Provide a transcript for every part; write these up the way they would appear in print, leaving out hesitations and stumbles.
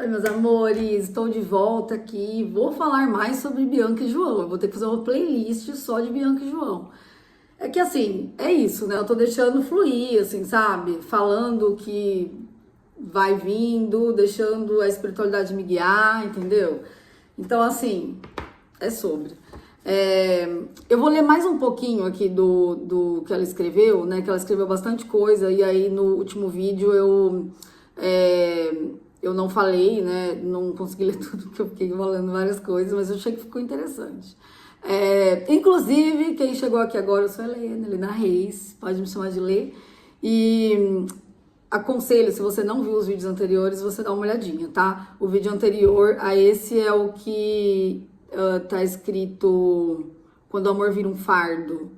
Oi, meus amores, estou de volta aqui. Vou falar mais sobre Bianca e João. Eu vou ter que fazer uma playlist só de Bianca e João. É que assim, é isso, né? Eu tô deixando fluir, assim, sabe? Falando que vai vindo, deixando a espiritualidade me guiar, entendeu? Então, assim, é sobre. Eu vou ler mais um pouquinho aqui do que ela escreveu, né? Que ela escreveu bastante coisa, e aí no último vídeo é, eu não falei, né? Não consegui ler tudo, porque eu fiquei falando várias coisas, mas eu achei que ficou interessante. Inclusive, quem chegou aqui agora, eu sou a Helena Reis, pode me chamar de Lê. E aconselho, se você não viu os vídeos anteriores, você dá uma olhadinha, tá? O vídeo anterior a esse é o que tá escrito Quando o Amor Vira um Fardo.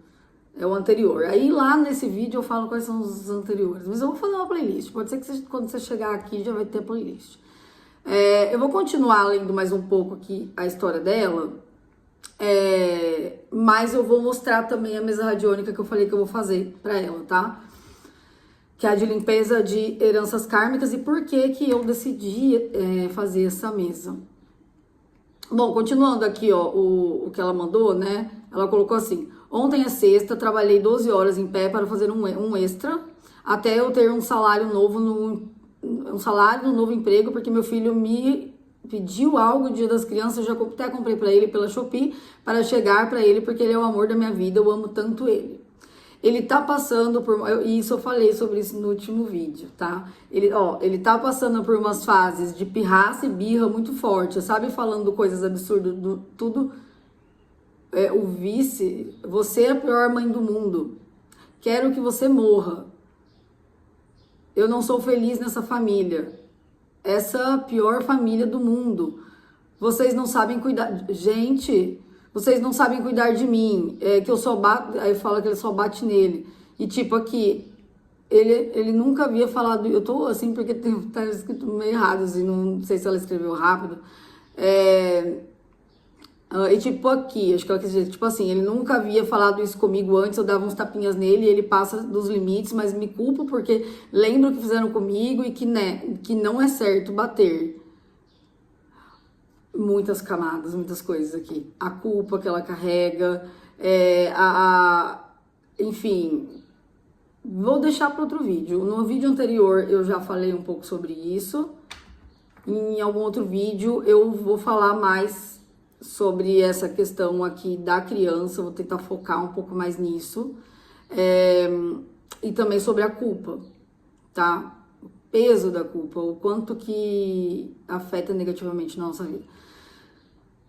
É o anterior. Aí lá nesse vídeo eu falo quais são os anteriores. Mas eu vou fazer uma playlist. Pode ser que quando você chegar aqui já vai ter a playlist. Eu vou continuar lendo mais um pouco aqui a história dela. Mas eu vou mostrar também a mesa radiônica que eu falei que eu vou fazer pra ela, tá? Que é a de limpeza de heranças kármicas e por que que eu decidi fazer essa mesa. Bom, continuando aqui, ó, o que ela mandou, né? Ela colocou assim: ontem é sexta, trabalhei 12 horas em pé para fazer um extra, até eu ter um salário novo no novo emprego, porque meu filho me pediu algo no Dia das Crianças, eu já até comprei para ele pela Shopee, para chegar para ele, porque ele é o amor da minha vida, eu amo tanto ele. Ele tá passando por... Isso eu falei sobre isso no último vídeo, tá? Ele tá passando por umas fases de pirraça e birra muito forte, sabe? Falando coisas absurdas, tudo. O vice, você é a pior mãe do mundo. Quero que você morra. Eu não sou feliz nessa família. Essa pior família do mundo. Vocês não sabem cuidar... Gente... Vocês não sabem cuidar de mim, que eu só bato, aí fala que ele só bate nele. E tipo aqui, ele nunca havia falado, eu tô assim porque tá escrito meio errado, assim, não sei se ela escreveu rápido. E tipo aqui, acho que ela quis dizer, tipo assim, ele nunca havia falado isso comigo antes, eu dava uns tapinhas nele e ele passa dos limites, mas me culpo porque lembro o que fizeram comigo e que, né, que não é certo bater. Muitas camadas, muitas coisas aqui. A culpa que ela carrega, enfim, vou deixar para outro vídeo. No vídeo anterior eu já falei um pouco sobre isso. Em algum outro vídeo eu vou falar mais sobre essa questão aqui da criança, vou tentar focar um pouco mais nisso. E também sobre a culpa, tá? O peso da culpa, o quanto que afeta negativamente na nossa vida.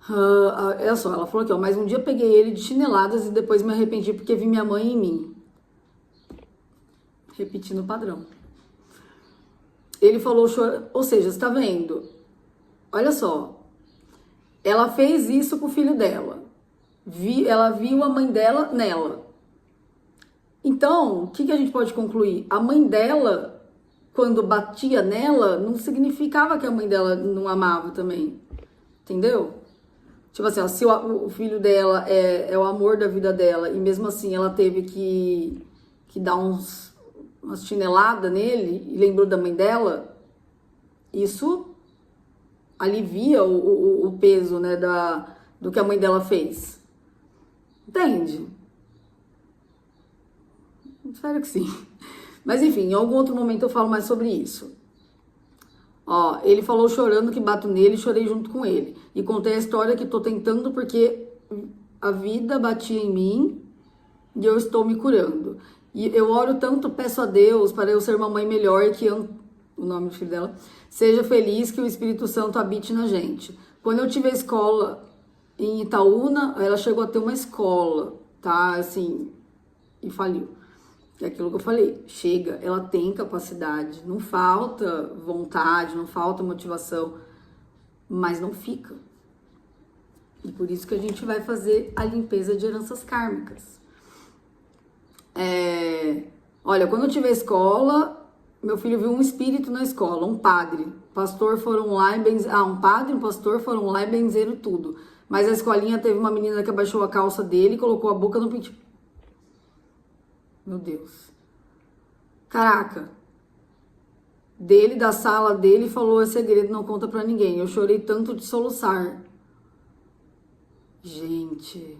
Olha só, ela falou aqui, ó, mas um dia peguei ele de chineladas e depois me arrependi porque vi minha mãe em mim. Repetindo o padrão. Ele falou, ou seja, você tá vendo? Olha só, ela fez isso com o filho dela. Ela viu a mãe dela nela. Então, o que a gente pode concluir? A mãe dela, quando batia nela, não significava que a mãe dela não amava também. Entendeu? Tipo assim, ó, se o filho dela é o amor da vida dela e mesmo assim ela teve que dar umas chineladas nele e lembrou da mãe dela, isso alivia o peso, né, do que a mãe dela fez. Entende? Espero que sim. Mas enfim, em algum outro momento eu falo mais sobre isso. Ó, ele falou chorando que bato nele e chorei junto com ele. E contei a história que tô tentando porque a vida batia em mim e eu estou me curando. E eu oro tanto, peço a Deus para eu ser uma mãe melhor e que o nome do filho dela, seja feliz, que o Espírito Santo habite na gente. Quando eu tive a escola em Itaúna, ela chegou a ter uma escola, tá? Assim, e faliu. É aquilo que eu falei, chega, ela tem capacidade, não falta vontade, não falta motivação, mas não fica. E por isso que a gente vai fazer a limpeza de heranças kármicas. Olha, quando eu tive a escola, meu filho viu um espírito na escola, um padre. Pastor foram lá e um padre e um pastor foram lá e benzeram tudo. Mas a escolinha teve uma menina que abaixou a calça dele e colocou a boca no pintinho. Meu Deus. Caraca. dele, da sala dele, e falou: é segredo, não conta pra ninguém. Eu chorei tanto de soluçar. Gente,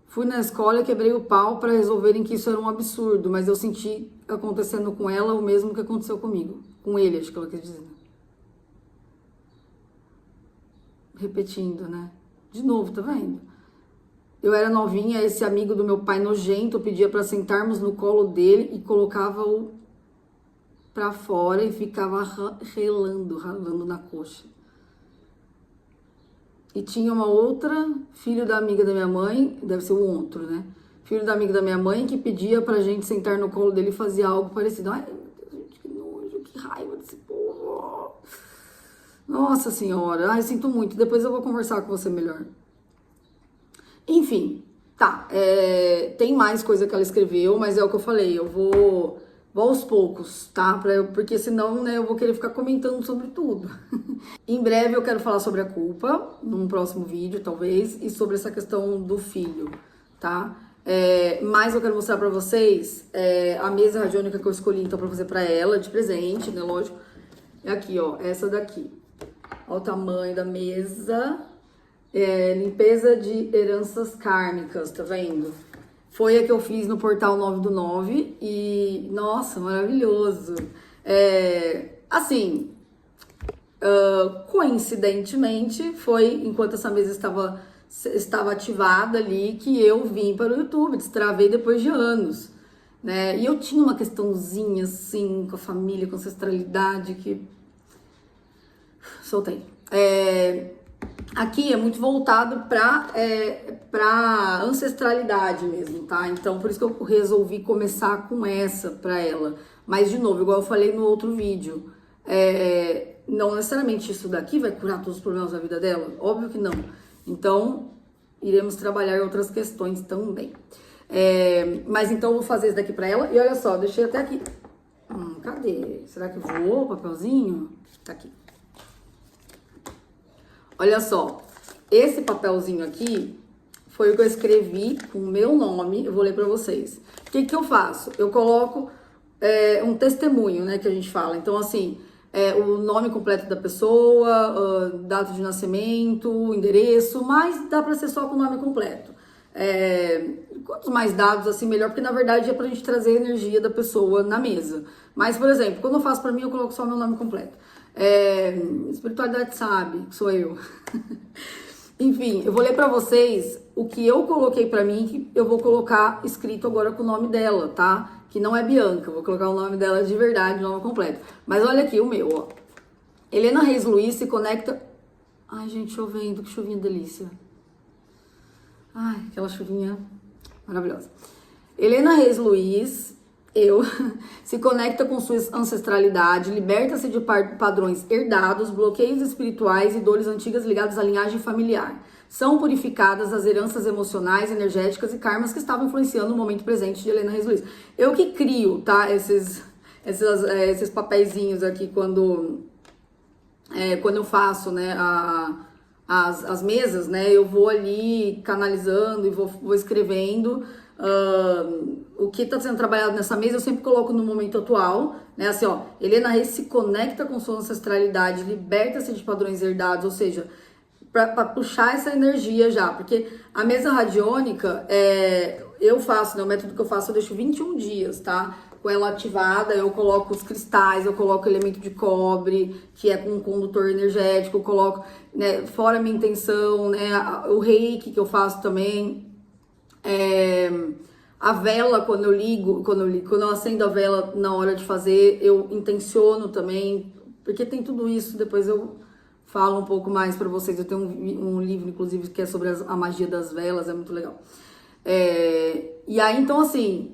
fui na escola e quebrei o pau pra resolverem que isso era um absurdo, mas eu senti acontecendo com ela o mesmo que aconteceu comigo. Com ele, acho que ela quer dizer. Repetindo, né? De novo, tá vendo? Eu era novinha, esse amigo do meu pai nojento pedia pra sentarmos no colo dele e colocava-o pra fora e ficava ralando na coxa. E tinha uma outra, filho da amiga da minha mãe, deve ser o outro, né? Filho da amiga da minha mãe, que pedia pra gente sentar no colo dele e fazia algo parecido. Ai, meu Deus, gente, que nojo, que raiva desse povo. Nossa Senhora, ai, sinto muito. Depois eu vou conversar com você melhor. Enfim, tá. Tem mais coisa que ela escreveu, mas é o que eu falei. Eu vou aos poucos, tá? Porque senão, né, eu vou querer ficar comentando sobre tudo. Em breve eu quero falar sobre a culpa, num próximo vídeo, talvez, e sobre essa questão do filho, tá? Mas eu quero mostrar pra vocês a mesa radiônica que eu escolhi, então, pra fazer pra ela, de presente, né, lógico. É aqui, ó, essa daqui. Olha o tamanho da mesa. Limpeza de heranças kármicas, tá vendo? Foi a que eu fiz no portal 9 do 9 e, nossa, maravilhoso. Assim, coincidentemente, foi enquanto essa mesa estava ativada ali que eu vim para o YouTube, destravei depois de anos, né? E eu tinha uma questãozinha, assim, com a família, com a ancestralidade, que soltei. Aqui é muito voltado para ancestralidade mesmo, tá? Então, por isso que eu resolvi começar com essa para ela. Mas, de novo, igual eu falei no outro vídeo, não necessariamente isso daqui vai curar todos os problemas da vida dela. Óbvio que não. Então, iremos trabalhar em outras questões também. Mas, então, eu vou fazer isso daqui para ela. E olha só, deixei até aqui. Cadê? Será que voou o papelzinho? Tá aqui. Olha só, esse papelzinho aqui foi o que eu escrevi com o meu nome, eu vou ler pra vocês. O que eu faço? Eu coloco um testemunho, né, que a gente fala. Então, assim, o nome completo da pessoa, data de nascimento, endereço, mas dá pra ser só com o nome completo. Quantos mais dados, assim, melhor, porque na verdade é pra gente trazer a energia da pessoa na mesa. Mas, por exemplo, quando eu faço pra mim, eu coloco só o meu nome completo. Espiritualidade sabe, que sou eu. Enfim, eu vou ler pra vocês o que eu coloquei pra mim, que eu vou colocar escrito agora com o nome dela, tá? Que não é Bianca, eu vou colocar o nome dela de verdade, o nome completo. Mas olha aqui o meu, ó. Helena Reis Luiz se conecta... Ai, gente, chovendo, que chuvinha delícia. Ai, aquela chuvinha maravilhosa. Helena Reis Luiz... se conecta com sua ancestralidade, liberta-se de padrões herdados, bloqueios espirituais e dores antigas ligadas à linhagem familiar. São purificadas as heranças emocionais, energéticas e karmas que estavam influenciando o momento presente de Helena Reis Luiz. Eu que crio, tá? Esses papeizinhos aqui quando eu faço, né, as mesas, né? Eu vou ali canalizando e vou escrevendo. O que está sendo trabalhado nessa mesa, eu sempre coloco no momento atual, né? Assim, ó, Helena Reis se conecta com sua ancestralidade, liberta-se de padrões herdados, ou seja, para puxar essa energia já, porque a mesa radiônica, eu faço, né? O método que eu faço, eu deixo 21 dias, tá? Com ela ativada, eu coloco os cristais, eu coloco o elemento de cobre, que é com um condutor energético, eu coloco, né, fora a minha intenção, né? O reiki que eu faço também. A vela, quando eu acendo a vela na hora de fazer, eu intenciono também, porque tem tudo isso, depois eu falo um pouco mais pra vocês. Eu tenho um livro, inclusive, que é sobre a magia das velas, é muito legal. E aí, então, assim,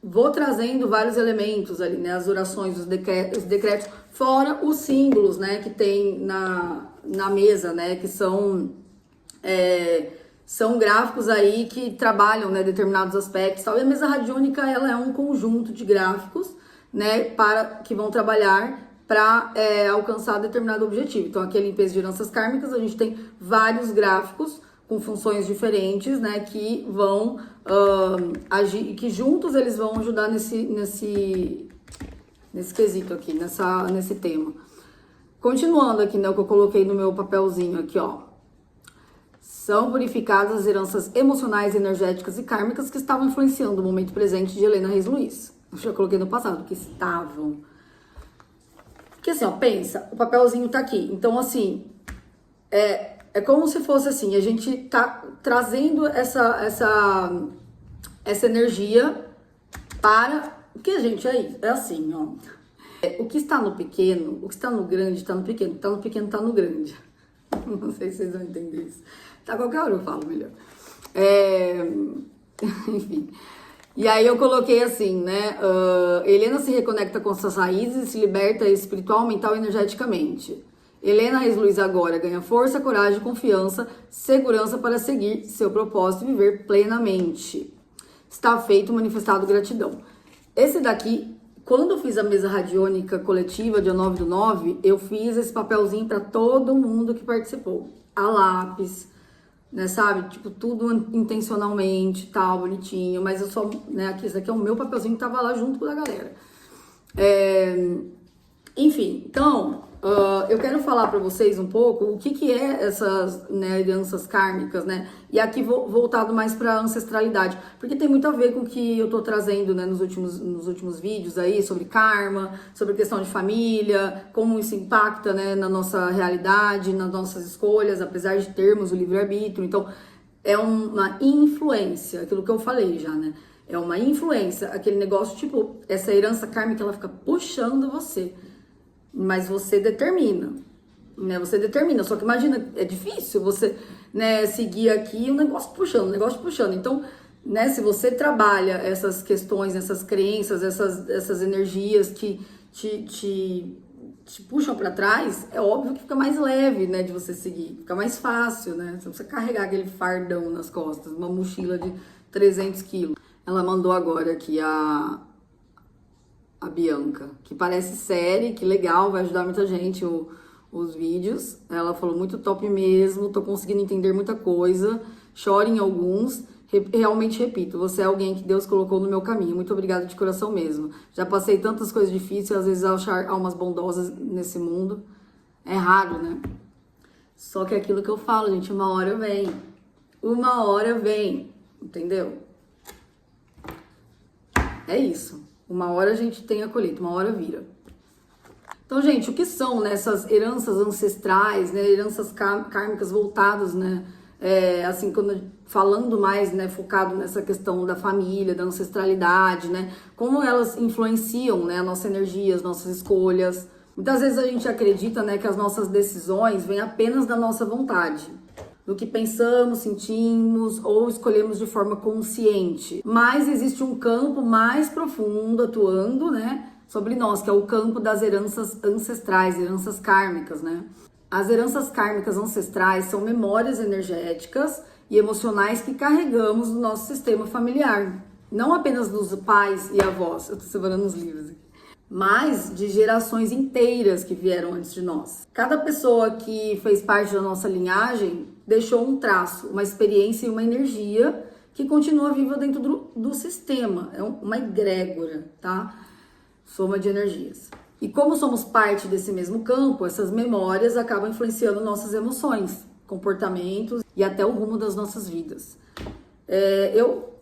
vou trazendo vários elementos ali, né, as orações, os decretos, fora os símbolos, né, que tem na mesa, né, que são gráficos aí que trabalham, né, determinados aspectos, tal. E a mesa radiônica, ela é um conjunto de gráficos, né, que vão trabalhar para alcançar determinado objetivo. Então, aqui é limpeza de heranças kármicas, a gente tem vários gráficos com funções diferentes, né, que vão agir, que juntos eles vão ajudar nesse quesito aqui, nesse tema. Continuando aqui, né, o que eu coloquei no meu papelzinho aqui, ó. São purificadas as heranças emocionais, energéticas e kármicas que estavam influenciando o momento presente de Helena Reis Luiz. Eu já coloquei no passado, que estavam. Porque assim, ó, pensa, o papelzinho tá aqui. Então, assim, é como se fosse assim, a gente tá trazendo essa energia para... Porque, gente, é assim, ó. O que está no pequeno, o que está no grande, está no pequeno. O que está no pequeno, está no grande. Não sei se vocês vão entender isso. Tá, qualquer hora eu falo melhor. Enfim. E aí eu coloquei assim, né? Helena se reconecta com suas raízes e se liberta espiritual, mental e energeticamente. Helena Reis Luiz agora ganha força, coragem, confiança, segurança para seguir seu propósito e viver plenamente. Está feito, manifestado, gratidão. Esse daqui, quando eu fiz a mesa radiônica coletiva, dia 9/9, eu fiz esse papelzinho para todo mundo que participou. A lápis, né, sabe? Tipo, tudo intencionalmente, tal, bonitinho. Mas eu só, né, aqui, esse aqui é o meu papelzinho que tava lá junto com o da galera. Enfim, então, eu quero falar para vocês um pouco o que é essas, né, heranças kármicas, né? E aqui voltado mais para ancestralidade, porque tem muito a ver com o que eu tô trazendo, né, nos últimos vídeos aí sobre karma, sobre questão de família, como isso impacta, né, na nossa realidade, nas nossas escolhas, apesar de termos o livre-arbítrio. Então, é uma influência, aquilo que eu falei já, né? É uma influência, aquele negócio, tipo, essa herança kármica, ela fica puxando você. Mas você determina, né? Você determina. Só que imagina, é difícil você, né, seguir aqui o negócio puxando. Então, né, se você trabalha essas questões, essas crenças, essas energias que te puxam para trás, é óbvio que fica mais leve, né, de você seguir. Fica mais fácil, né? Você não precisa carregar aquele fardão nas costas, uma mochila de 300 quilos. Ela mandou agora aqui a Bianca, que parece série, que legal, vai ajudar muita gente os vídeos. Ela falou muito top mesmo, tô conseguindo entender muita coisa, choro em alguns, realmente repito, você é alguém que Deus colocou no meu caminho, muito obrigada de coração mesmo. Já passei tantas coisas difíceis, às vezes achar almas bondosas nesse mundo, é raro, né? Só que é aquilo que eu falo, gente, uma hora vem, entendeu? É isso. Uma hora a gente tem a colheita, uma hora vira. Então, gente, o que são, né, essas heranças ancestrais, né, heranças kármicas voltadas, né, assim, quando falando mais, né, focado nessa questão da família, da ancestralidade, né, como elas influenciam, né, a nossa energia, as nossas escolhas. Muitas vezes a gente acredita, né, que as nossas decisões vêm apenas da nossa vontade, do que pensamos, sentimos ou escolhemos de forma consciente. Mas existe um campo mais profundo atuando, né, sobre nós, que é o campo das heranças ancestrais, heranças kármicas, né? As heranças kármicas ancestrais são memórias energéticas e emocionais que carregamos no nosso sistema familiar. Não apenas dos pais e avós, eu tô separando os livros aqui, mas de gerações inteiras que vieram antes de nós. Cada pessoa que fez parte da nossa linhagem deixou um traço, uma experiência e uma energia que continua viva dentro do sistema. É uma egrégora, tá? Soma de energias. E como somos parte desse mesmo campo, essas memórias acabam influenciando nossas emoções, comportamentos e até o rumo das nossas vidas. Eu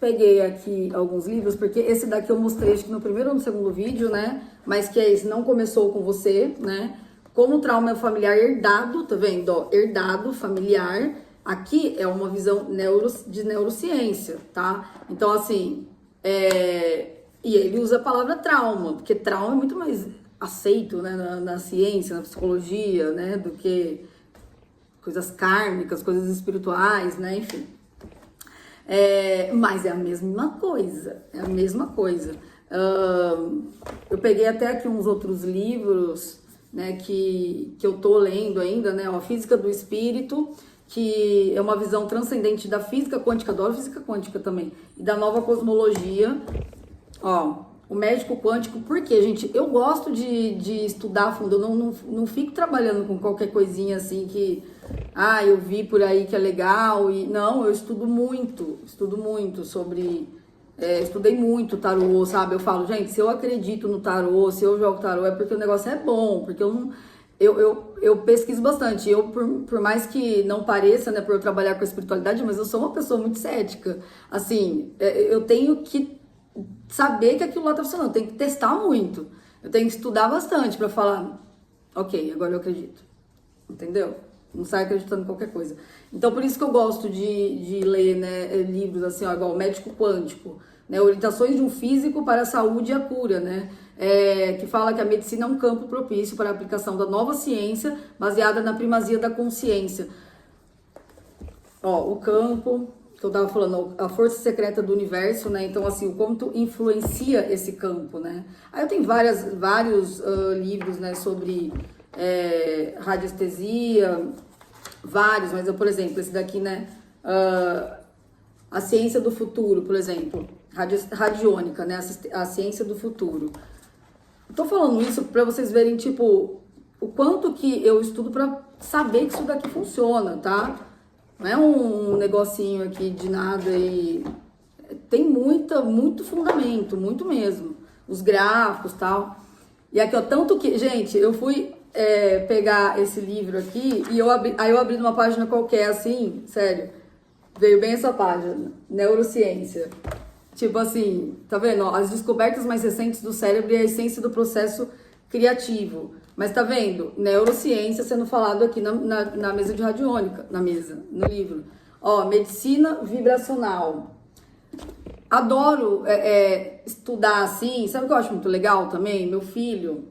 peguei aqui alguns livros, porque esse daqui eu mostrei acho que no primeiro ou no segundo vídeo, né? Mas que é esse, não começou com você, né? Como o trauma familiar herdado, tá vendo? Ó, herdado, familiar. Aqui é uma visão de neurociência, tá? Então, assim, e ele usa a palavra trauma, porque trauma é muito mais aceito, né, na ciência, na psicologia, né, do que coisas kármicas, coisas espirituais, né, enfim. Mas é a mesma coisa, eu peguei até aqui uns outros livros, né, que eu tô lendo ainda, né, ó, Física do Espírito, que é uma visão transcendente da física quântica, adoro física quântica também, e da nova cosmologia. Ó, o médico quântico, porque, gente, eu gosto de estudar a fundo, eu não fico trabalhando com qualquer coisinha assim que, eu vi por aí que é legal, e não, eu estudo muito sobre estudei muito tarô, sabe? Eu falo, gente, se eu acredito no tarô, se eu jogo tarô, é porque o negócio é bom, porque eu não. Eu pesquiso bastante. Eu, por mais que não pareça, né, por eu trabalhar com a espiritualidade, mas eu sou uma pessoa muito cética. Assim, eu tenho que saber que aquilo lá tá funcionando, eu tenho que testar muito. Eu tenho que estudar bastante pra falar, ok, agora eu acredito. Entendeu? Não sai acreditando em qualquer coisa. Então, por isso que eu gosto de ler, né, livros assim, ó, igual Médico Quântico, né, Orientações de um Físico para a Saúde e a Cura, né, que fala que a medicina é um campo propício para a aplicação da nova ciência baseada na primazia da consciência. Ó, o campo, que eu tava falando, a força secreta do universo, né, então assim, o quanto influencia esse campo, né. Aí eu tenho vários livros, né, sobre radiestesia, vários, mas eu, por exemplo, esse daqui, né, a ciência do futuro, por exemplo, radiônica, né, a ciência do futuro. Eu tô falando isso para vocês verem, tipo, o quanto que eu estudo para saber que isso daqui funciona, tá? Não é um negocinho aqui de nada e tem muito fundamento, muito mesmo. Os gráficos e tal. E aqui, ó, tanto que, gente, eu fui pegar esse livro aqui e aí eu abri numa página qualquer, assim, sério, veio bem essa página, neurociência. Tipo assim, tá vendo? Ó, as descobertas mais recentes do cérebro e a essência do processo criativo. Mas tá vendo? Neurociência sendo falado aqui na mesa de radiônica, no livro. Ó, medicina vibracional. Adoro estudar assim. Sabe o que eu acho muito legal também? Meu filho,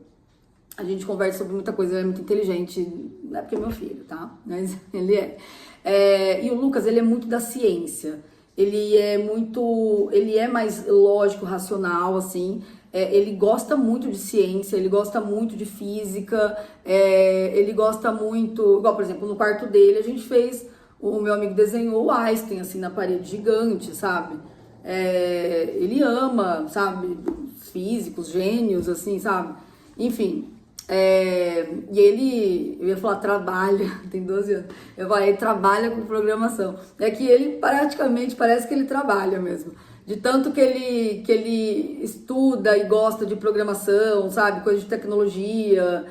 a gente conversa sobre muita coisa, ele é muito inteligente, não é porque é meu filho, tá? Mas ele é. E o Lucas, ele é muito da ciência. Ele é mais lógico, racional, assim. Ele gosta muito de ciência, ele gosta muito de física, ele gosta muito... Igual, por exemplo, no quarto dele, a gente fez... O meu amigo desenhou o Einstein, assim, na parede gigante, sabe? Ele ama, sabe? Físicos, gênios, assim, sabe? Enfim... e ele, eu ia falar trabalha, tem 12 anos, ele trabalha com programação. É que ele praticamente parece que ele trabalha mesmo. De tanto que ele estuda e gosta de programação, sabe? Coisa de tecnologia.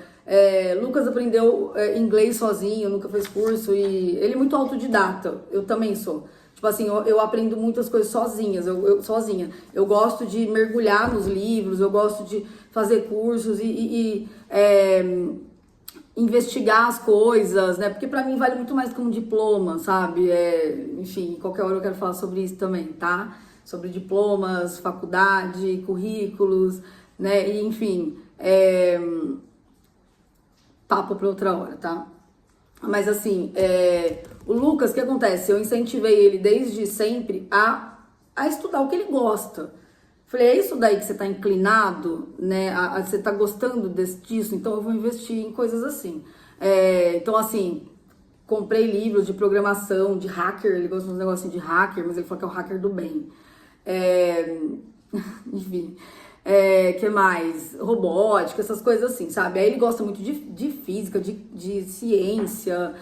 Lucas aprendeu inglês sozinho, nunca fez curso e ele é muito autodidata, eu também sou. Tipo assim, eu aprendo muitas coisas sozinha. Eu gosto de mergulhar nos livros, eu gosto de fazer cursos e investigar as coisas, né? Porque pra mim vale muito mais do que um diploma, sabe? Enfim, qualquer hora eu quero falar sobre isso também, tá? Sobre diplomas, faculdade, currículos, né? E, enfim, papo pra outra hora, tá? Mas assim, o Lucas, o que acontece? Eu incentivei ele desde sempre a estudar o que ele gosta. Falei, é isso daí que você tá inclinado, né? Você tá gostando disso, então eu vou investir em coisas assim. Então, assim, comprei livros de programação, de hacker, ele gosta de uns negocinhos de hacker, mas ele falou que é o hacker do bem. Enfim. Que mais? Robótica, essas coisas assim, sabe? Aí ele gosta muito de física, de ciência,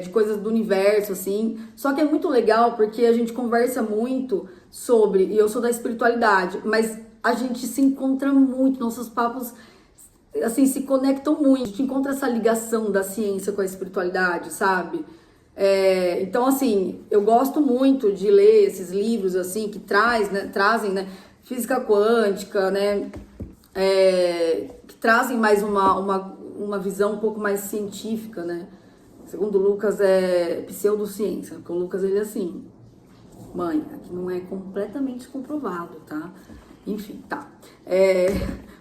de coisas do universo, assim. Só que é muito legal porque a gente conversa muito sobre, e eu sou da espiritualidade, mas a gente se encontra muito, nossos papos, assim, se conectam muito. A gente encontra essa ligação da ciência com a espiritualidade, sabe? Então, assim, eu gosto muito de ler esses livros, assim, que trazem, né? Física quântica, né? Que trazem mais uma visão um pouco mais científica, né? Segundo o Lucas, é pseudociência, porque o Lucas, ele é assim, mãe, aqui não é completamente comprovado, tá? Enfim, tá.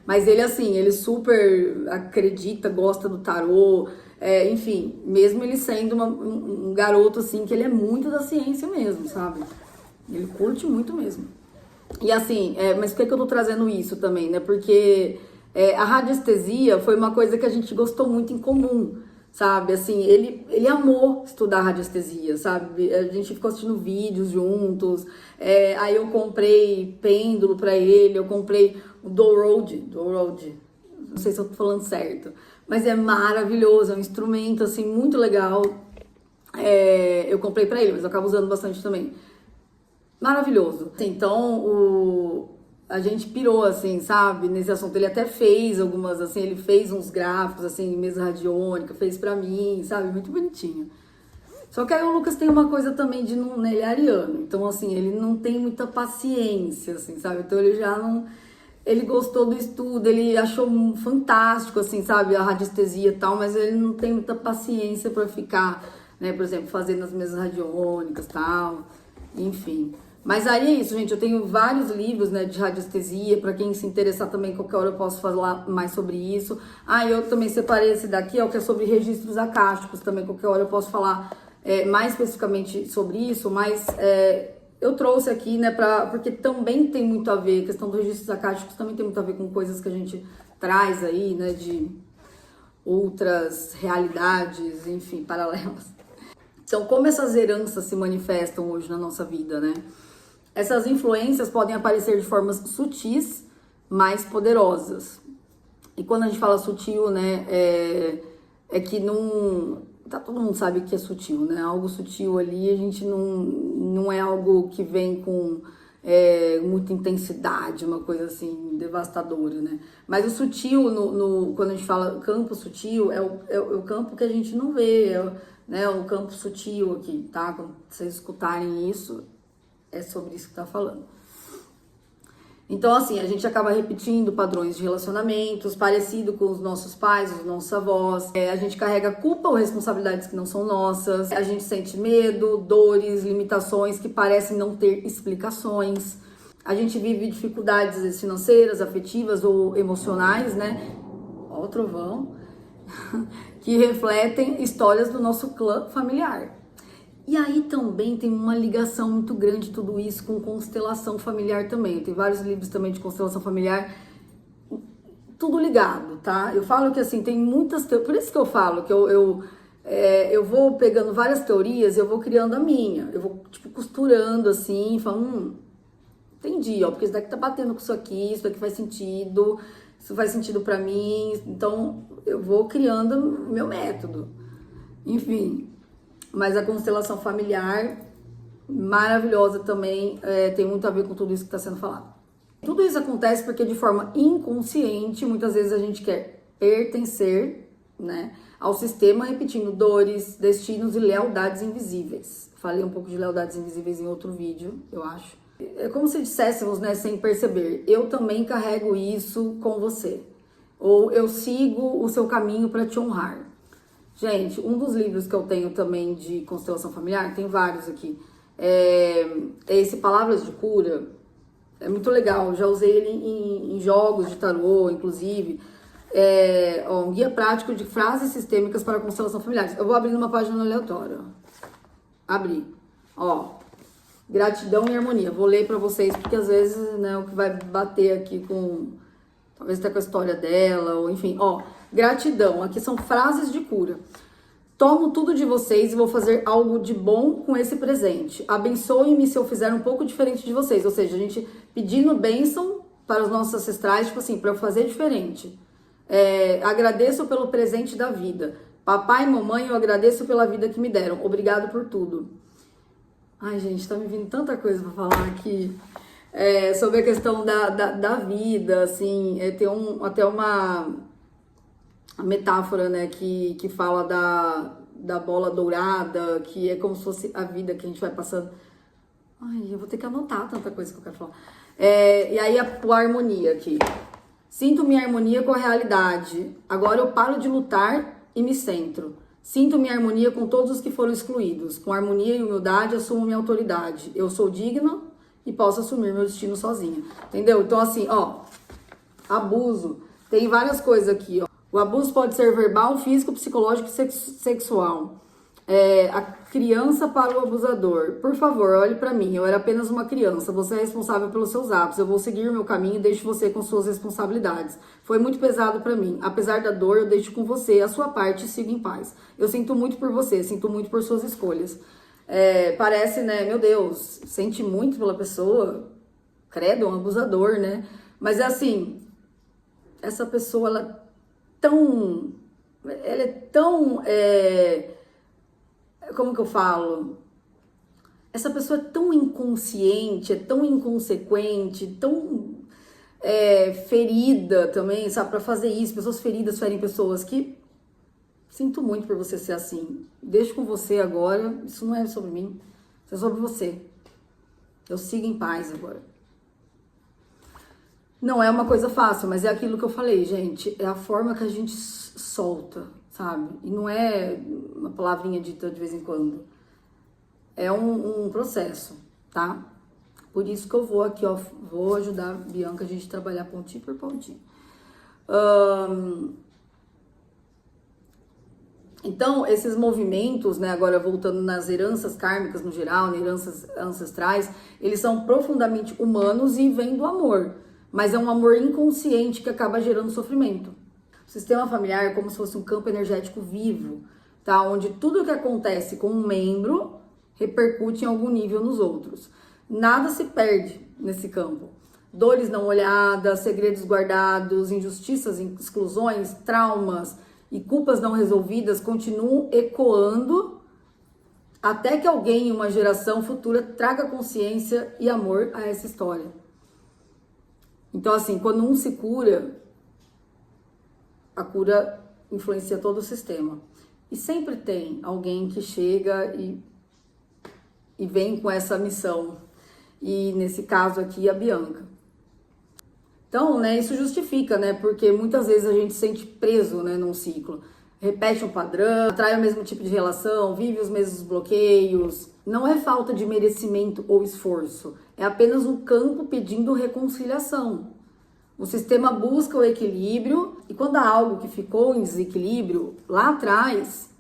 Mas ele, assim, ele super acredita, gosta do tarô, enfim, mesmo ele sendo um garoto, assim, que ele é muito da ciência mesmo, sabe? Ele curte muito mesmo. E assim, mas por que eu tô trazendo isso também, né? Porque a radiestesia foi uma coisa que a gente gostou muito em comum, sabe? Assim, ele amou estudar radiestesia, sabe? A gente ficou assistindo vídeos juntos, aí eu comprei pêndulo pra ele, eu comprei o Dorode, não sei se eu tô falando certo, mas é maravilhoso, é um instrumento, assim, muito legal. Eu comprei pra ele, mas eu acabo usando bastante também. maravilhoso. Então, a gente pirou, assim, sabe, nesse assunto. Ele até fez algumas, assim, ele fez uns gráficos, assim, em mesa radiônica, fez pra mim, sabe, muito bonitinho. Só que aí o Lucas tem uma coisa também de não, né, ele é ariano, então, assim, ele não tem muita paciência, assim, sabe, então ele já não... Ele gostou do estudo, ele achou fantástico, assim, sabe, a radiestesia e tal, mas ele não tem muita paciência pra ficar, né, por exemplo, fazendo as mesas radiônicas e tal, enfim. Mas aí é isso, gente, eu tenho vários livros, né, de radiestesia, pra quem se interessar também, qualquer hora eu posso falar mais sobre isso. Ah, eu também separei esse daqui, ó, que é sobre registros acásticos também, qualquer hora eu posso falar mais especificamente sobre isso, mas... eu trouxe aqui, né, porque também tem muito a ver, a questão dos registros acásticos também tem muito a ver com coisas que a gente traz aí, né, de outras realidades, enfim, paralelas. Então, como essas heranças se manifestam hoje na nossa vida, né? Essas influências podem aparecer de formas sutis, mais poderosas. E quando a gente fala sutil, né, é que não... Todo mundo sabe que é sutil, né? Algo sutil ali, a gente não é algo que vem com muita intensidade, uma coisa assim, devastadora, né? Mas o sutil, quando a gente fala campo sutil, é o campo que a gente não vê, né? O campo sutil aqui, tá? Quando vocês escutarem isso, é sobre isso que tá falando. Então, assim, a gente acaba repetindo padrões de relacionamentos, parecido com os nossos pais, os nossos avós. A gente carrega culpa ou responsabilidades que não são nossas. A gente sente medo, dores, limitações que parecem não ter explicações. A gente vive dificuldades às vezes, financeiras, afetivas ou emocionais, né? Ó o trovão. Que refletem histórias do nosso clã familiar. E aí também tem uma ligação muito grande tudo isso com constelação familiar também. Tem vários livros também de constelação familiar, tudo ligado, tá? Eu falo que assim, tem muitas teorias, por isso que eu falo que eu vou pegando várias teorias, eu vou criando a minha, eu vou tipo costurando assim, falando, entendi, ó, porque isso daqui tá batendo com isso daqui faz sentido, isso faz sentido pra mim, então eu vou criando meu método, enfim. Mas a constelação familiar, maravilhosa também, tem muito a ver com tudo isso que está sendo falado. Tudo isso acontece porque de forma inconsciente, muitas vezes a gente quer pertencer, né, ao sistema, repetindo dores, destinos e lealdades invisíveis. Falei um pouco de lealdades invisíveis em outro vídeo, eu acho. É como se disséssemos, né, sem perceber, eu também carrego isso com você. Ou eu sigo o seu caminho para te honrar. Gente, um dos livros que eu tenho também de constelação familiar, tem vários aqui, é esse Palavras de Cura, é muito legal, já usei ele em jogos de tarô, inclusive, um guia prático de frases sistêmicas para constelação familiar. Eu vou abrir numa página aleatória, abri, ó, gratidão e harmonia, vou ler pra vocês, porque às vezes, né, o que vai bater aqui com, talvez até com a história dela, ou enfim, ó, gratidão, aqui são frases de cura. Tomo tudo de vocês e vou fazer algo de bom com esse presente. Abençoe-me se eu fizer um pouco diferente de vocês. Ou seja, a gente pedindo bênção para os nossos ancestrais, tipo assim, para eu fazer diferente. Agradeço pelo presente da vida. Papai e mamãe, eu agradeço pela vida que me deram. Obrigado por tudo. Ai, gente, tá me vindo tanta coisa para falar aqui. Sobre a questão da vida, assim, tem até uma... a metáfora, né, que fala da bola dourada, que é como se fosse a vida que a gente vai passando. Ai, eu vou ter que anotar tanta coisa que eu quero falar. E aí a harmonia aqui. Sinto minha harmonia com a realidade. Agora eu paro de lutar e me centro. Sinto minha harmonia com todos os que foram excluídos. Com harmonia e humildade assumo minha autoridade. Eu sou digna e posso assumir meu destino sozinha. Entendeu? Então assim, ó, abuso. Tem várias coisas aqui, ó. O abuso pode ser verbal, físico, psicológico e sexual. A criança para o abusador. Por favor, olhe para mim. Eu era apenas uma criança. Você é responsável pelos seus atos. Eu vou seguir o meu caminho e deixo você com suas responsabilidades. Foi muito pesado para mim. Apesar da dor, eu deixo com você a sua parte e sigo em paz. Eu sinto muito por você. Sinto muito por suas escolhas. Parece, né? Meu Deus, sente muito pela pessoa. Credo, é um abusador, né? Mas é assim, essa pessoa, ela é tão, como que eu falo? essa pessoa é tão inconsciente, é tão inconsequente, tão ferida também, sabe, pra fazer isso. Pessoas feridas ferem pessoas que... Sinto muito por você ser assim. Deixo com você agora. Isso não é sobre mim. Isso é sobre você. Eu sigo em paz agora. Não é uma coisa fácil, mas é aquilo que eu falei, gente. É a forma que a gente solta, sabe? E não é uma palavrinha dita de vez em quando. É um processo, tá? Por isso que eu vou aqui, ó. Vou ajudar a Bianca a gente a trabalhar pontinho por pontinho. Então, esses movimentos, né, agora voltando nas heranças kármicas no geral, nas heranças ancestrais, eles são profundamente humanos e vêm do amor, mas é um amor inconsciente que acaba gerando sofrimento. O sistema familiar é como se fosse um campo energético vivo, tá? Onde tudo que acontece com um membro repercute em algum nível nos outros. Nada se perde nesse campo. Dores não olhadas, segredos guardados, injustiças, exclusões, traumas e culpas não resolvidas continuam ecoando até que alguém em uma geração futura traga consciência e amor a essa história. Então, assim, quando um se cura, a cura influencia todo o sistema. E sempre tem alguém que chega e vem com essa missão. E nesse caso aqui, a Bianca. Então, né, isso justifica, né, porque muitas vezes a gente se sente preso, né, num ciclo. Repete um padrão, atrai o mesmo tipo de relação, vive os mesmos bloqueios. Não é falta de merecimento ou esforço, é apenas um campo pedindo reconciliação. O sistema busca o equilíbrio e quando há algo que ficou em desequilíbrio lá atrás,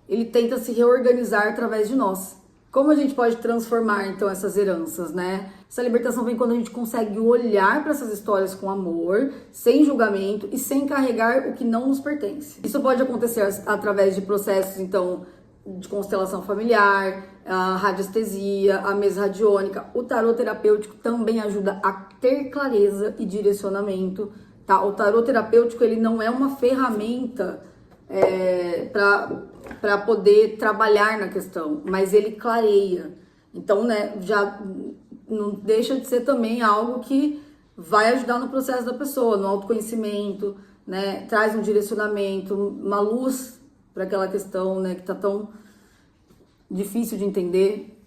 ele tenta se reorganizar através de nós. Como a gente pode transformar, então, essas heranças, né? Essa libertação vem quando a gente consegue olhar para essas histórias com amor, sem julgamento e sem carregar o que não nos pertence. Isso pode acontecer através de processos, então, de constelação familiar, a radiestesia, a mesa radiônica. O tarô terapêutico também ajuda a ter clareza e direcionamento, tá? O tarô terapêutico, ele não é uma ferramenta para poder trabalhar na questão, mas ele clareia. Então, né, já não deixa de ser também algo que vai ajudar no processo da pessoa, no autoconhecimento, né, traz um direcionamento, uma luz para aquela questão, né, que tá tão difícil de entender.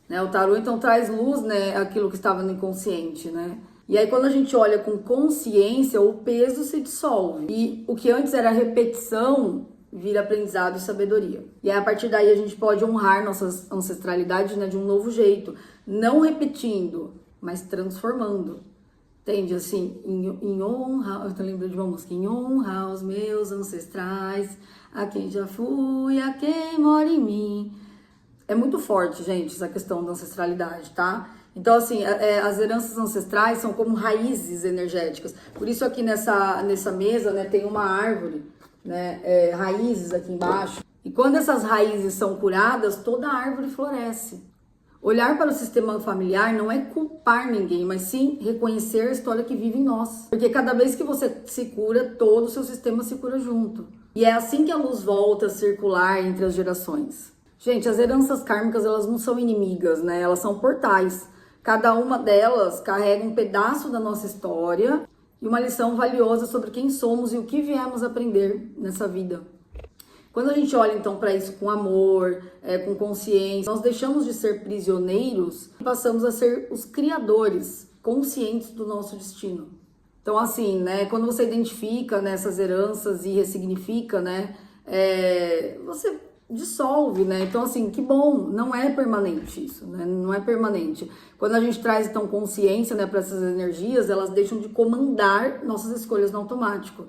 Né, o tarô, então, traz luz, né, aquilo que estava no inconsciente, né. E aí, quando a gente olha com consciência, o peso se dissolve. E o que antes era repetição, vira aprendizado e sabedoria. E aí, a partir daí, a gente pode honrar nossa ancestralidade, né, de um novo jeito. Não repetindo, mas transformando. Entende? Assim, em honra... Eu tô lembrando de uma música. Em honra aos meus ancestrais, a quem já fui, a quem mora em mim. É muito forte, gente, essa questão da ancestralidade, tá? Então, assim, as heranças ancestrais são como raízes energéticas. Por isso aqui nessa mesa, né, tem uma árvore, né, raízes aqui embaixo. E quando essas raízes são curadas, toda a árvore floresce. Olhar para o sistema familiar não é culpar ninguém, mas sim reconhecer a história que vive em nós. Porque cada vez que você se cura, todo o seu sistema se cura junto. E é assim que a luz volta a circular entre as gerações. Gente, as heranças kármicas, elas não são inimigas, né? Elas são portais. Cada uma delas carrega um pedaço da nossa história e uma lição valiosa sobre quem somos e o que viemos aprender nessa vida. Quando a gente olha, então, para isso com amor, com consciência, nós deixamos de ser prisioneiros e passamos a ser os criadores, conscientes do nosso destino. Então, assim, né, quando você identifica, né, essas heranças e ressignifica, né, você dissolve, né? Então, assim, que bom, não é permanente isso, né? Não é permanente. Quando a gente traz, então, consciência, né, para essas energias, elas deixam de comandar nossas escolhas no automático.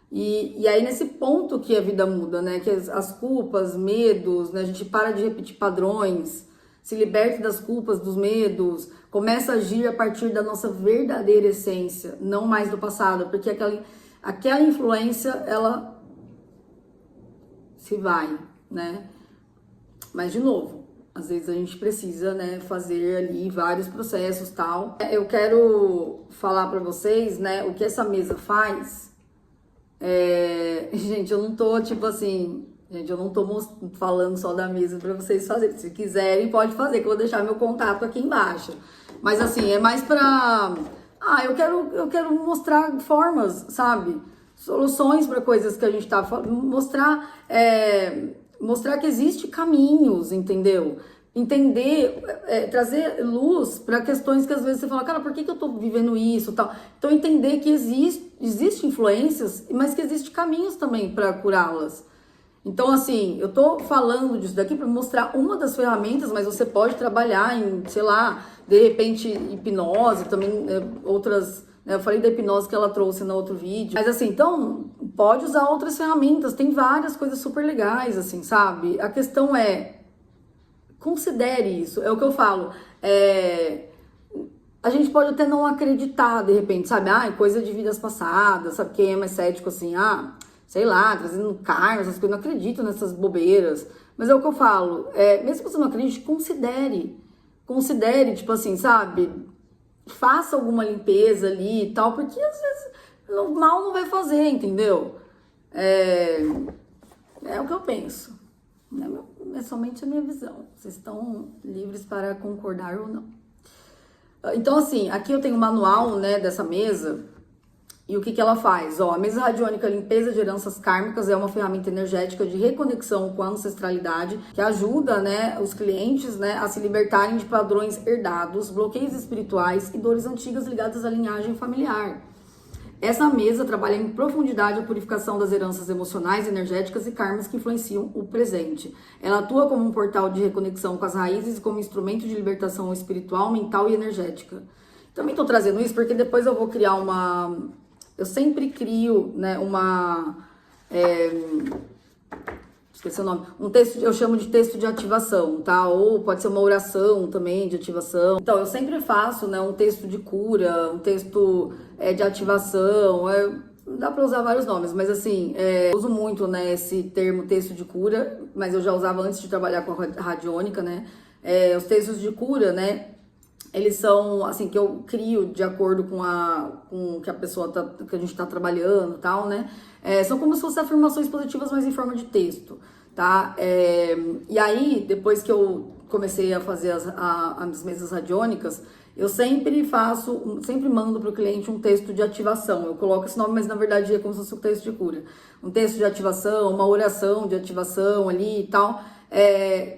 E aí, nesse ponto que a vida muda, né? Que as culpas, medos, né? A gente para de repetir padrões, se liberta das culpas, dos medos, começa a agir a partir da nossa verdadeira essência, não mais do passado, porque aquela influência, ela se vai, né? Mas, de novo, às vezes a gente precisa, né, fazer ali vários processos, tal. Eu quero falar pra vocês, né, o que essa mesa faz. Gente, eu não tô, tipo assim, Gente, eu não tô falando só da mesa pra vocês fazerem. Se quiserem, pode fazer, que eu vou deixar meu contato aqui embaixo. Mas assim, é mais pra... eu quero mostrar formas, sabe? Soluções para coisas que a gente tá falando. Mostrar que existe caminhos, entendeu? Entender, trazer luz para questões que às vezes você fala, cara, por que eu tô vivendo isso, tal? Então entender que existe influências, mas que existe caminhos também para curá-las. Então, assim, eu tô falando disso daqui para mostrar uma das ferramentas, mas você pode trabalhar em, sei lá, de repente, hipnose, também outras, né? Eu falei da hipnose que ela trouxe no outro vídeo. Mas, assim, então, pode usar outras ferramentas, tem várias coisas super legais, assim, sabe? A questão é, considere isso, é o que eu falo, a gente pode até não acreditar, de repente, sabe? É coisa de vidas passadas, sabe? Quem é mais cético, assim, sei lá, trazendo karma, essas coisas, não acredito nessas bobeiras. Mas é o que eu falo, mesmo que você não acredite, considere, tipo assim, sabe? Faça alguma limpeza ali e tal, porque às vezes mal não vai fazer, entendeu? É o que eu penso. É somente a minha visão. Vocês estão livres para concordar ou não. Então, assim, aqui eu tenho o manual, né, dessa mesa. E o que ela faz? A mesa radiônica limpeza de heranças kármicas é uma ferramenta energética de reconexão com a ancestralidade que ajuda, né, os clientes, né, a se libertarem de padrões herdados, bloqueios espirituais e dores antigas ligadas à linhagem familiar. Essa mesa trabalha em profundidade a purificação das heranças emocionais, energéticas e karmas que influenciam o presente. Ela atua como um portal de reconexão com as raízes e como instrumento de libertação espiritual, mental e energética. Também estou trazendo isso porque depois eu vou criar eu sempre crio, né, esqueci o nome, um texto, eu chamo de texto de ativação, tá? Ou pode ser uma oração também de ativação. Então, eu sempre faço, né, um texto de cura, um texto de ativação, dá pra usar vários nomes, mas assim, eu uso muito, né, esse termo texto de cura, mas eu já usava antes de trabalhar com a radiônica, né? Os textos de cura, né, eles são, assim, que eu crio de acordo com que a pessoa que a gente tá trabalhando e tal, né? São como se fossem afirmações positivas, mas em forma de texto, tá? E aí, depois que eu comecei a fazer as mesas radiônicas, eu sempre mando para o cliente um texto de ativação. Eu coloco esse nome, mas na verdade é como se fosse um texto de cura. Um texto de ativação, uma oração de ativação ali e tal.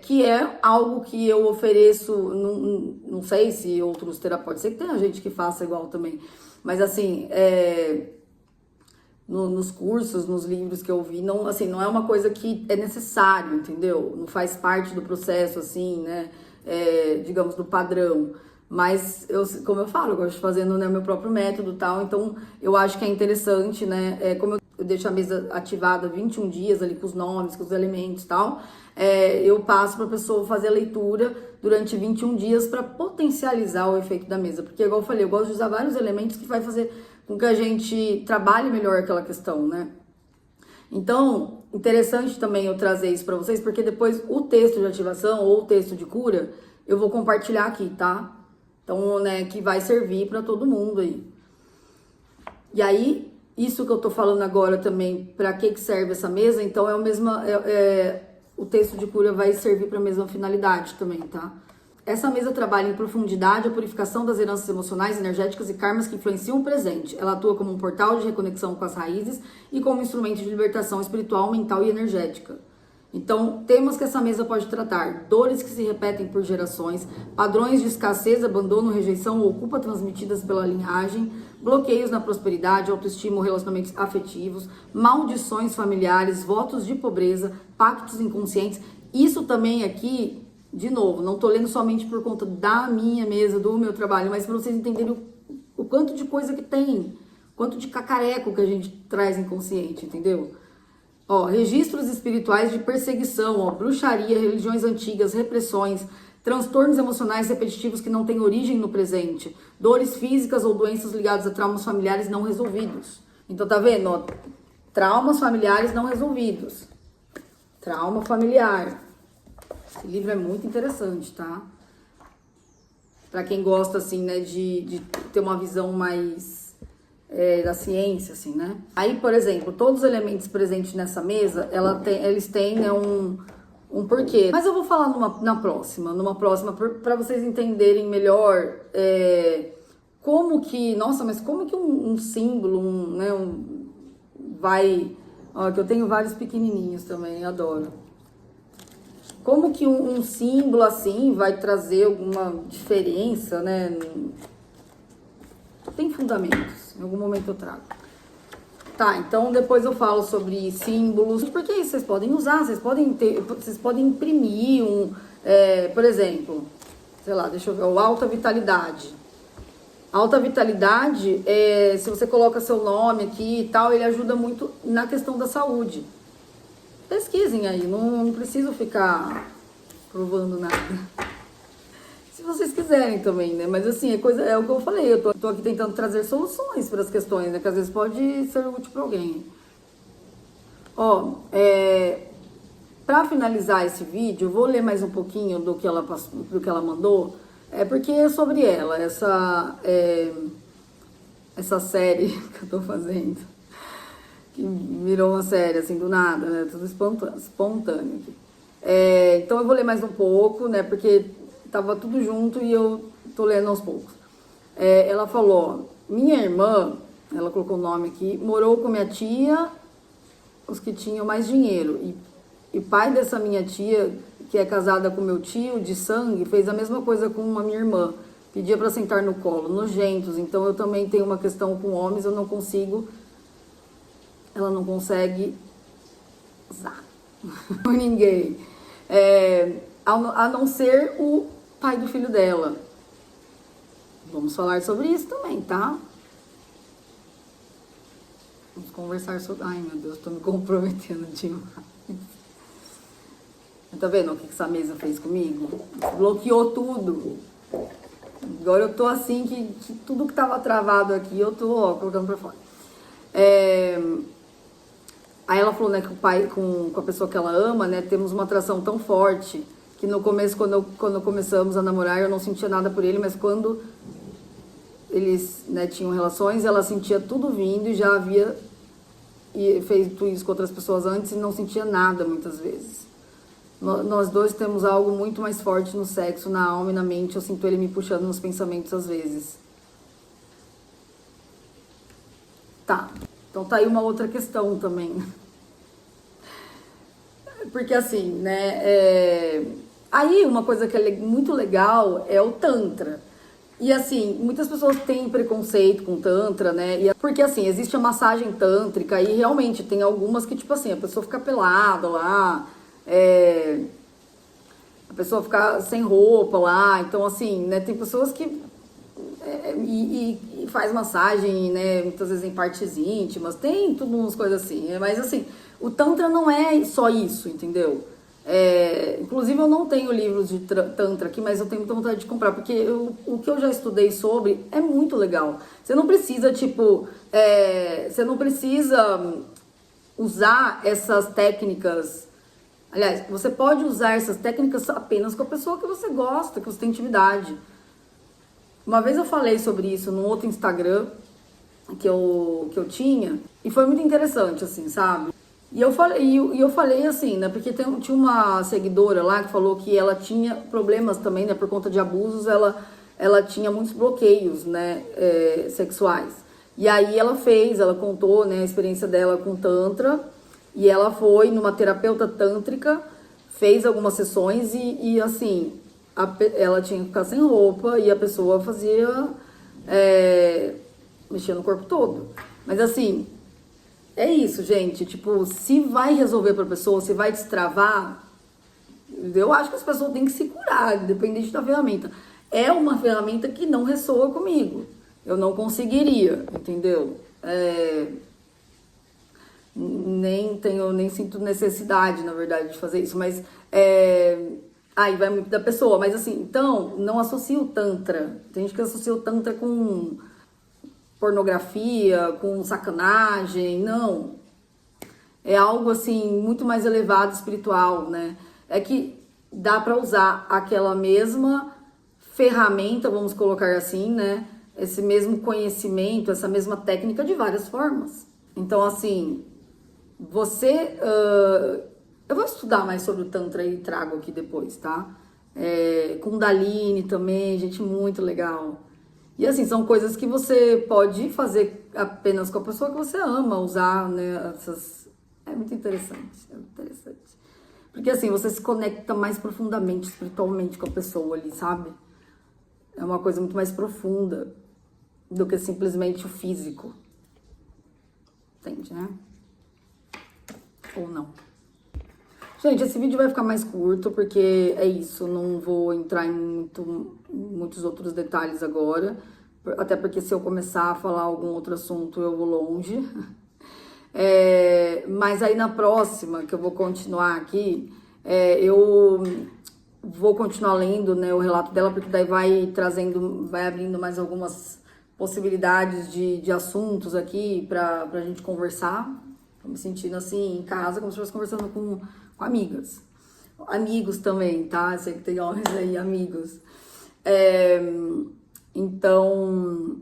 Que é algo que eu ofereço, não sei se outros terapeutas, sei que tem gente que faça igual também, mas assim, nos cursos, nos livros que eu vi, não, assim, não é uma coisa que é necessário, entendeu? Não faz parte do processo, assim, né, digamos, do padrão. Mas, como eu falo, eu gosto de fazendo, né, meu próprio método e tal, então eu acho que é interessante, né, como eu deixo a mesa ativada 21 dias ali com os nomes, com os elementos e tal, eu passo para a pessoa fazer a leitura durante 21 dias para potencializar o efeito da mesa. Porque, igual eu falei, eu gosto de usar vários elementos que vai fazer com que a gente trabalhe melhor aquela questão, né? Então, interessante também eu trazer isso para vocês, porque depois o texto de ativação ou o texto de cura, eu vou compartilhar aqui, tá? Então, né, que vai servir para todo mundo aí. E aí, isso que eu tô falando agora também, para que serve essa mesa, então o texto de cura vai servir para a mesma finalidade também, tá? Essa mesa trabalha em profundidade a purificação das heranças emocionais, energéticas e karmas que influenciam o presente. Ela atua como um portal de reconexão com as raízes e como instrumento de libertação espiritual, mental e energética. Então, temas que essa mesa pode tratar: dores que se repetem por gerações, padrões de escassez, abandono, rejeição ou culpa transmitidas pela linhagem, bloqueios na prosperidade, autoestima, relacionamentos afetivos, maldições familiares, votos de pobreza, pactos inconscientes. Isso também aqui, de novo, não tô lendo somente por conta da minha mesa, do meu trabalho, mas para vocês entenderem o quanto de coisa que tem, quanto de cacareco que a gente traz inconsciente, entendeu? Registros espirituais de perseguição, bruxaria, religiões antigas, repressões, transtornos emocionais repetitivos que não têm origem no presente, dores físicas ou doenças ligadas a traumas familiares não resolvidos. Então, tá vendo? Traumas familiares não resolvidos. Trauma familiar. Esse livro é muito interessante, tá? Pra quem gosta, assim, né, de ter uma visão mais da ciência, assim, né? Aí, por exemplo, todos os elementos presentes nessa mesa, eles têm, né, um porquê. Mas eu vou falar numa próxima, para vocês entenderem melhor como que, nossa, mas como que um símbolo, vai... Ó, que eu tenho vários pequenininhos também, adoro. Como que um símbolo assim vai trazer alguma diferença, né? Tem fundamentos, em algum momento eu trago. Tá, então depois eu falo sobre símbolos, porque isso vocês podem usar, vocês podem imprimir por exemplo, sei lá, deixa eu ver, o alta vitalidade. Alta vitalidade, se você coloca seu nome aqui e tal, ele ajuda muito na questão da saúde. Pesquisem aí, não preciso ficar provando nada. Se vocês quiserem também, né? Mas assim, é o que eu falei, eu tô aqui tentando trazer soluções para as questões, né? Que às vezes pode ser útil para alguém. Ó, para finalizar esse vídeo, eu vou ler mais um pouquinho do que ela mandou. Porque é sobre ela, essa série que eu tô fazendo, que virou uma série, assim, do nada, né? Tudo espontâneo aqui. Então eu vou ler mais um pouco, né? Porque tava tudo junto e eu tô lendo aos poucos. Ela falou, minha irmã, ela colocou o nome aqui, morou com minha tia, os que tinham mais dinheiro. E pai dessa minha tia, que é casada com meu tio de sangue, fez a mesma coisa com uma minha irmã. Pedia para sentar no colo, nojentos. Então eu também tenho uma questão com homens, eu não consigo. Ela não consegue usar com ninguém. A não ser o pai do filho dela. Vamos falar sobre isso também, tá? Vamos conversar sobre... Ai, meu Deus, tô me comprometendo demais. Tá vendo o que essa mesa fez comigo? Bloqueou tudo. Agora eu tô assim, que tudo que tava travado aqui, eu tô colocando pra fora. Aí ela falou, né, que o pai, com a pessoa que ela ama, né, temos uma atração tão forte, que no começo, quando começamos a namorar, eu não sentia nada por ele, mas quando eles, né, tinham relações, ela sentia tudo vindo e já havia feito isso com outras pessoas antes e não sentia nada muitas vezes. Nós dois temos algo muito mais forte no sexo, na alma e na mente. Eu sinto ele me puxando nos pensamentos às vezes. Tá. Então tá aí uma outra questão também. Porque assim, né? Aí uma coisa que é muito legal é o Tantra. E assim, muitas pessoas têm preconceito com Tantra, né? Porque assim, existe a massagem tântrica e realmente tem algumas que, tipo assim, a pessoa fica pelada lá. A pessoa ficar sem roupa lá, então assim, né, tem pessoas que faz massagem, né, muitas vezes em partes íntimas, tem tudo umas coisas assim, mas assim, o Tantra não é só isso, entendeu? Inclusive eu não tenho livros de Tantra aqui, mas eu tenho muita vontade de comprar, porque o que eu já estudei sobre é muito legal. Você não precisa, você não precisa usar essas técnicas. Aliás, você pode usar essas técnicas apenas com a pessoa que você gosta, que você tem intimidade. Uma vez eu falei sobre isso num outro Instagram que eu tinha, e foi muito interessante, assim, sabe? E eu falei assim, né? Porque tinha uma seguidora lá que falou que ela tinha problemas também, né? Por conta de abusos, ela tinha muitos bloqueios, né? Sexuais. E aí ela contou, né? A experiência dela com Tantra. E ela foi numa terapeuta tântrica, fez algumas sessões e assim, ela tinha que ficar sem roupa e a pessoa mexia no corpo todo. Mas assim, é isso, gente. Tipo, se vai resolver pra pessoa, se vai destravar, eu acho que as pessoas têm que se curar, independente da ferramenta. É uma ferramenta que não ressoa comigo. Eu não conseguiria, entendeu? Nem sinto necessidade, na verdade, de fazer isso, mas aí vai muito da pessoa, mas assim, então, não associa o Tantra. Tem gente que associa o Tantra com pornografia, com sacanagem, não. É algo, assim, muito mais elevado, espiritual, né? É que dá pra usar aquela mesma ferramenta, vamos colocar assim, né? esse mesmo conhecimento, essa mesma técnica de várias formas. Então, assim, eu vou estudar mais sobre o Tantra e trago aqui depois, tá? Kundalini também, gente muito legal. E assim, são coisas que você pode fazer apenas com a pessoa que você ama, usar, né? É muito interessante, é muito interessante. Porque assim, você se conecta mais profundamente, espiritualmente com a pessoa ali, sabe? É uma coisa muito mais profunda do que simplesmente o físico. Entende, né? Ou não. Gente, esse vídeo vai ficar mais curto, porque é isso, não vou entrar em muitos outros detalhes agora, até porque se eu começar a falar algum outro assunto, eu vou longe. Mas aí na próxima, que eu vou continuar aqui, eu vou continuar lendo, né, o relato dela, porque daí vai abrindo mais algumas possibilidades de assuntos aqui pra gente conversar. Tô me sentindo assim, em casa, como se estivesse conversando com amigas. Amigos também, tá? Eu sei que tem homens aí, amigos. Então,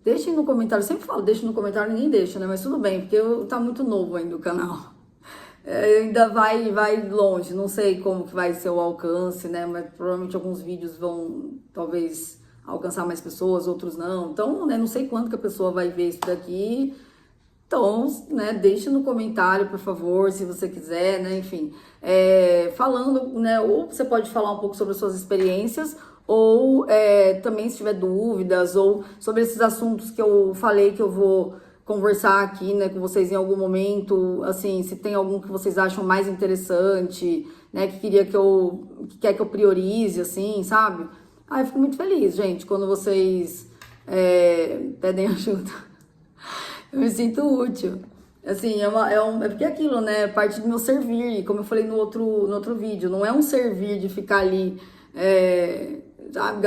deixem no comentário. Eu sempre falo, deixem no comentário, ninguém deixa, né? Mas tudo bem, porque tá muito novo ainda o canal. Ainda vai longe, não sei como que vai ser o alcance, né? Mas provavelmente alguns vídeos vão, talvez, alcançar mais pessoas, outros não. Então, né, não sei quando que a pessoa vai ver isso daqui. Então, né, deixe no comentário, por favor, se você quiser, né, enfim, falando, né, ou você pode falar um pouco sobre as suas experiências, ou também se tiver dúvidas, ou sobre esses assuntos que eu falei que eu vou conversar aqui, né, com vocês em algum momento, assim, se tem algum que vocês acham mais interessante, né, que quer que eu priorize, assim, sabe? Eu fico muito feliz, gente, quando vocês pedem ajuda. Eu me sinto útil. Assim, é porque é aquilo, né? É parte do meu servir. Como eu falei no outro vídeo, não é um servir de ficar ali, sabe,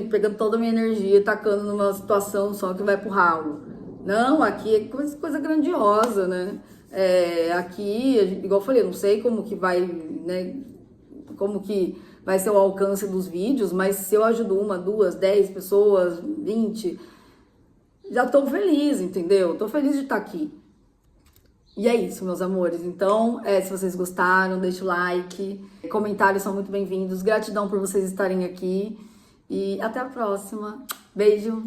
pegando toda a minha energia e tacando numa situação só que vai pro ralo. Não, aqui é coisa grandiosa, né? Aqui, igual eu falei, eu não sei como que vai, né? Como que vai ser o alcance dos vídeos, mas se eu ajudo 1, 2, 10 pessoas, 20... já tô feliz, entendeu? Tô feliz de estar aqui. E é isso, meus amores. Então, se vocês gostaram, deixa o like. Comentários são muito bem-vindos. Gratidão por vocês estarem aqui. E até a próxima. Beijo.